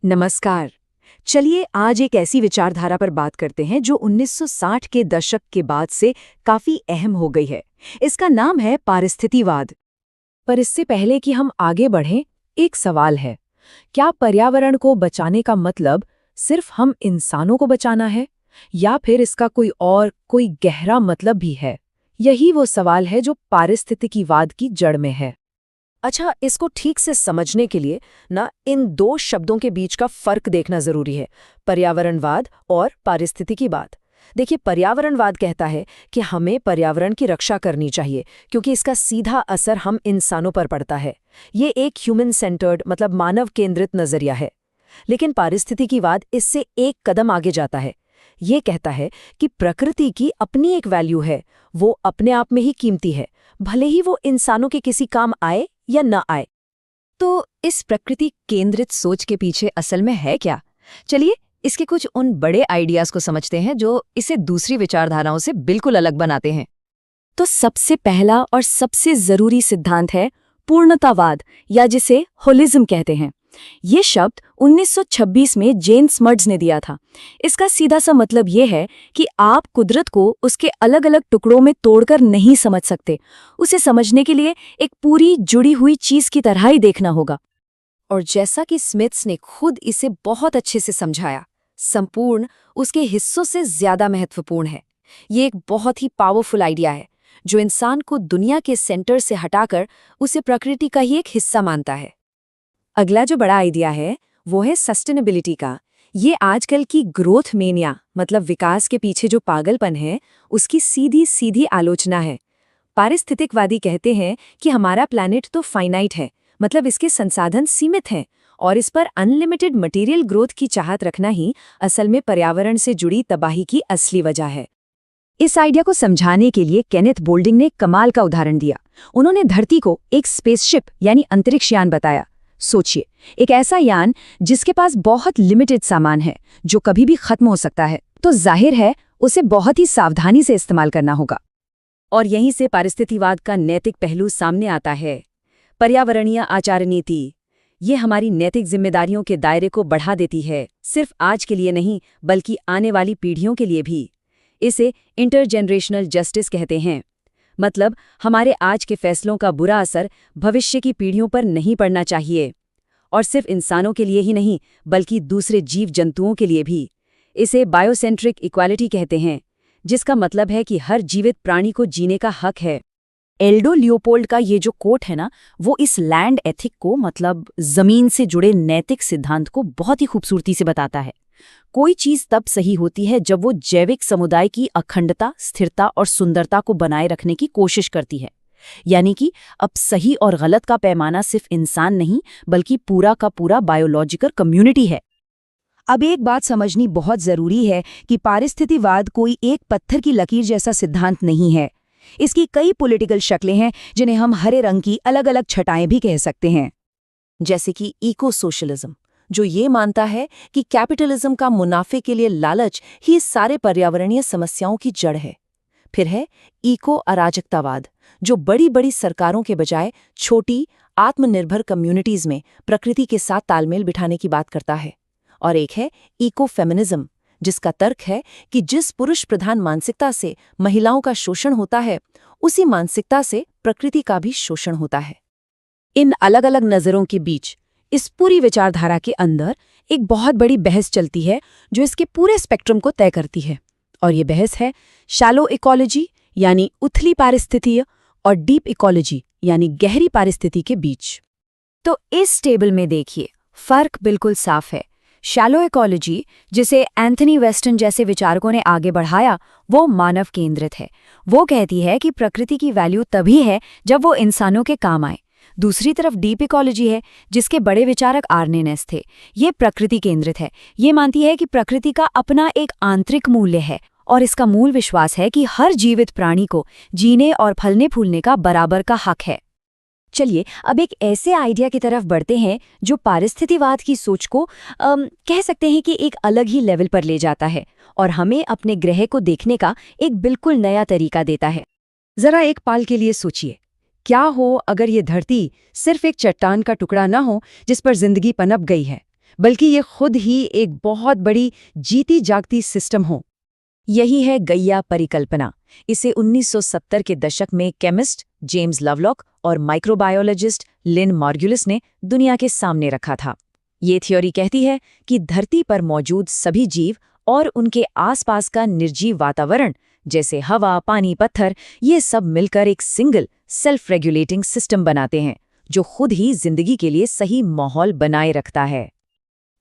नमस्कार। चलिए आज एक ऐसी विचारधारा पर बात करते हैं जो 1960 के दशक के बाद से काफी अहम हो गई है। इसका नाम है पारिस्थितिवाद। पर इससे पहले कि हम आगे बढ़ें, एक सवाल है। क्या पर्यावरण को बचाने का मतलब सिर्फ हम इंसानों को बचाना है, या फिर इसका कोई गहरा मतलब भी है? यही वो सवाल है जो पारिस्थितिकीवाद की जड़ में है। अच्छा, इसको ठीक से समझने के लिए ना इन दो शब्दों के बीच का फर्क देखना जरूरी है, पर्यावरणवाद और पारिस्थितिकीवाद। देखिए, पर्यावरणवाद कहता है कि हमें पर्यावरण की रक्षा करनी चाहिए क्योंकि इसका सीधा असर हम इंसानों पर पड़ता है। ये एक ह्यूमन सेंटर्ड मतलब मानव केंद्रित नजरिया है। लेकिन पारिस्थितिकीवाद इससे एक कदम आगे जाता है। ये कहता है कि प्रकृति की अपनी एक वैल्यू है, वो अपने आप में ही कीमती है, भले ही वो इंसानों के किसी काम आए या न आए। तो इस प्रकृति केंद्रित सोच के पीछे असल में है क्या? चलिए इसके कुछ उन बड़े आइडियाज को समझते हैं जो इसे दूसरी विचारधाराओं से बिल्कुल अलग बनाते हैं। तो सबसे पहला और सबसे जरूरी सिद्धांत है पूर्णतावाद, या जिसे होलिज्म कहते हैं। ये शब्द 1926 में जेन स्मट्स ने दिया था। इसका सीधा सा मतलब ये है कि आप कुदरत को उसके अलग अलग टुकड़ों में तोड़कर नहीं समझ सकते। उसे समझने के लिए एक पूरी जुड़ी हुई चीज की तरह ही देखना होगा। और जैसा कि स्मिथ्स ने खुद इसे बहुत अच्छे से समझाया, संपूर्ण उसके हिस्सों से ज्यादा महत्वपूर्ण है। ये एक बहुत ही पावरफुल आइडिया है जो इंसान को दुनिया के सेंटर से हटाकर उसे प्रकृति का ही एक हिस्सा मानता है। अगला जो बड़ा आइडिया है वो है सस्टेनेबिलिटी का। ये आजकल की ग्रोथ मेनिया मतलब विकास के पीछे जो पागलपन है उसकी सीधी सीधी आलोचना है। पारिस्थितिकवादी कहते हैं कि हमारा प्लैनेट तो फाइनाइट है, मतलब इसके संसाधन सीमित हैं, और इस पर अनलिमिटेड मटेरियल ग्रोथ की चाहत रखना ही असल में पर्यावरण से जुड़ी तबाही की असली वजह है। इस आइडिया को समझाने के लिए केनेथ बोल्डिंग ने कमाल का उदाहरण दिया। उन्होंने धरती को एक स्पेसशिप यानी अंतरिक्ष यान बताया। सोचिए, एक ऐसा यान जिसके पास बहुत लिमिटेड सामान है जो कभी भी खत्म हो सकता है, तो जाहिर है उसे बहुत ही सावधानी से इस्तेमाल करना होगा। और यहीं से पारिस्थितिवाद का नैतिक पहलू सामने आता है। पर्यावरणीय आचार नीति ये हमारी नैतिक जिम्मेदारियों के दायरे को बढ़ा देती है, सिर्फ आज के लिए नहीं बल्कि आने वाली पीढ़ियों के लिए भी। इसे इंटरजेनरेशनल जस्टिस कहते हैं। मतलब हमारे आज के फैसलों का बुरा असर भविष्य की पीढ़ियों पर नहीं पड़ना चाहिए, और सिर्फ इंसानों के लिए ही नहीं बल्कि दूसरे जीव जंतुओं के लिए भी। इसे बायोसेंट्रिक इक्वालिटी कहते हैं, जिसका मतलब है कि हर जीवित प्राणी को जीने का हक है। एल्डो लियोपोल्ड का ये जो कोट है ना, वो इस लैंड एथिक को मतलब जमीन से जुड़े नैतिक सिद्धांत को बहुत ही खूबसूरती से बताता है। कोई चीज तब सही होती है जब वो जैविक समुदाय की अखंडता, स्थिरता और सुंदरता को बनाए रखने की कोशिश करती है। यानी कि अब सही और गलत का पैमाना सिर्फ इंसान नहीं बल्कि पूरा का पूरा बायोलॉजिकल कम्युनिटी है। अब एक बात समझनी बहुत जरूरी है कि पारिस्थितिवाद कोई एक पत्थर की लकीर जैसा सिद्धांत नहीं है। इसकी कई पॉलिटिकल शक्लें हैं जिन्हें हम हरे रंग की अलग अलग छटाएं भी कह सकते हैं। जैसे कि इको सोशलिज्म, जो ये मानता है कि कैपिटलिज्म का मुनाफे के लिए लालच ही सारे पर्यावरणीय समस्याओं की जड़ है। फिर है इको अराजकतावाद, जो बड़ी बड़ी सरकारों के बजाय छोटी आत्मनिर्भर कम्युनिटीज में प्रकृति के साथ तालमेल बिठाने की बात करता है। और एक है इको फेमिनिज्म, जिसका तर्क है कि जिस पुरुष प्रधान मानसिकता से महिलाओं का शोषण होता है, उसी मानसिकता से प्रकृति का भी शोषण होता है। इन अलग अलग नजरों के बीच इस पूरी विचारधारा के अंदर एक बहुत बड़ी बहस चलती है जो इसके पूरे स्पेक्ट्रम को तय करती है। और ये बहस है शैलो इकोलॉजी यानी उथली पारिस्थितिकी और डीप इकोलॉजी यानी गहरी पारिस्थिति के बीच। तो इस टेबल में देखिए, फर्क बिल्कुल साफ है। शैलो इकोलॉजी, जिसे एंथनी वेस्टन जैसे विचारकों ने आगे बढ़ाया, वो मानव केंद्रित है। वो कहती है कि प्रकृति की वैल्यू तभी है जब वो इंसानों के काम आए। दूसरी तरफ डीप इकोलॉजी है, जिसके बड़े विचारक आर्ने नेस थे। ये प्रकृति केंद्रित है। ये मानती है कि प्रकृति का अपना एक आंतरिक मूल्य है और इसका मूल विश्वास है कि हर जीवित प्राणी को जीने और फलने फूलने का बराबर का हक है। चलिए अब एक ऐसे आइडिया की तरफ बढ़ते हैं जो पारिस्थितिवाद की सोच को कह सकते हैं कि एक अलग ही लेवल पर ले जाता है और हमें अपने ग्रह को देखने का एक बिल्कुल नया तरीका देता है। जरा एक पल के लिए सोचिए, क्या हो अगर ये धरती सिर्फ एक चट्टान का टुकड़ा न हो जिस पर जिंदगी पनप गई है, बल्कि ये खुद ही एक बहुत बड़ी जीती जागती सिस्टम हो। यही है गैया परिकल्पना। इसे 1970 के दशक में केमिस्ट जेम्स लवलॉक और माइक्रोबायोलॉजिस्ट लिन मार्गुलिस ने दुनिया के सामने रखा था। ये थ्योरी कहती है कि धरती पर मौजूद सभी जीव और उनके आसपास का निर्जीव वातावरण जैसे हवा, पानी, पत्थर, ये सब मिलकर एक सिंगल सेल्फ रेगुलेटिंग सिस्टम बनाते हैं जो खुद ही जिंदगी के लिए सही माहौल बनाए रखता है।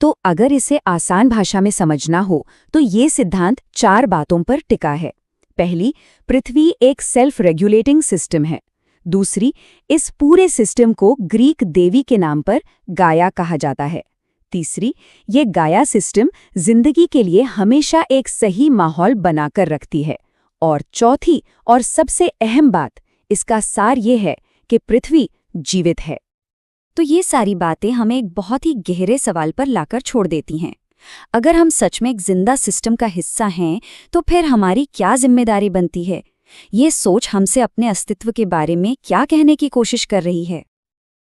तो अगर इसे आसान भाषा में समझना हो तो ये सिद्धांत 4 बातों पर टिका है। पहली, पृथ्वी एक सेल्फ रेगुलेटिंग सिस्टम है। दूसरी, इस पूरे सिस्टम को ग्रीक देवी के नाम पर गाया कहा जाता है। तीसरी, ये गाया सिस्टम जिंदगी के लिए हमेशा एक सही माहौल बनाकर रखती है। और चौथी और सबसे अहम बात, इसका सार ये है कि पृथ्वी जीवित है। तो ये सारी बातें हमें एक बहुत ही गहरे सवाल पर लाकर छोड़ देती हैं। अगर हम सच में एक जिंदा सिस्टम का हिस्सा हैं, तो फिर हमारी क्या जिम्मेदारी बनती है? ये सोच हमसे अपने अस्तित्व के बारे में क्या कहने की कोशिश कर रही है?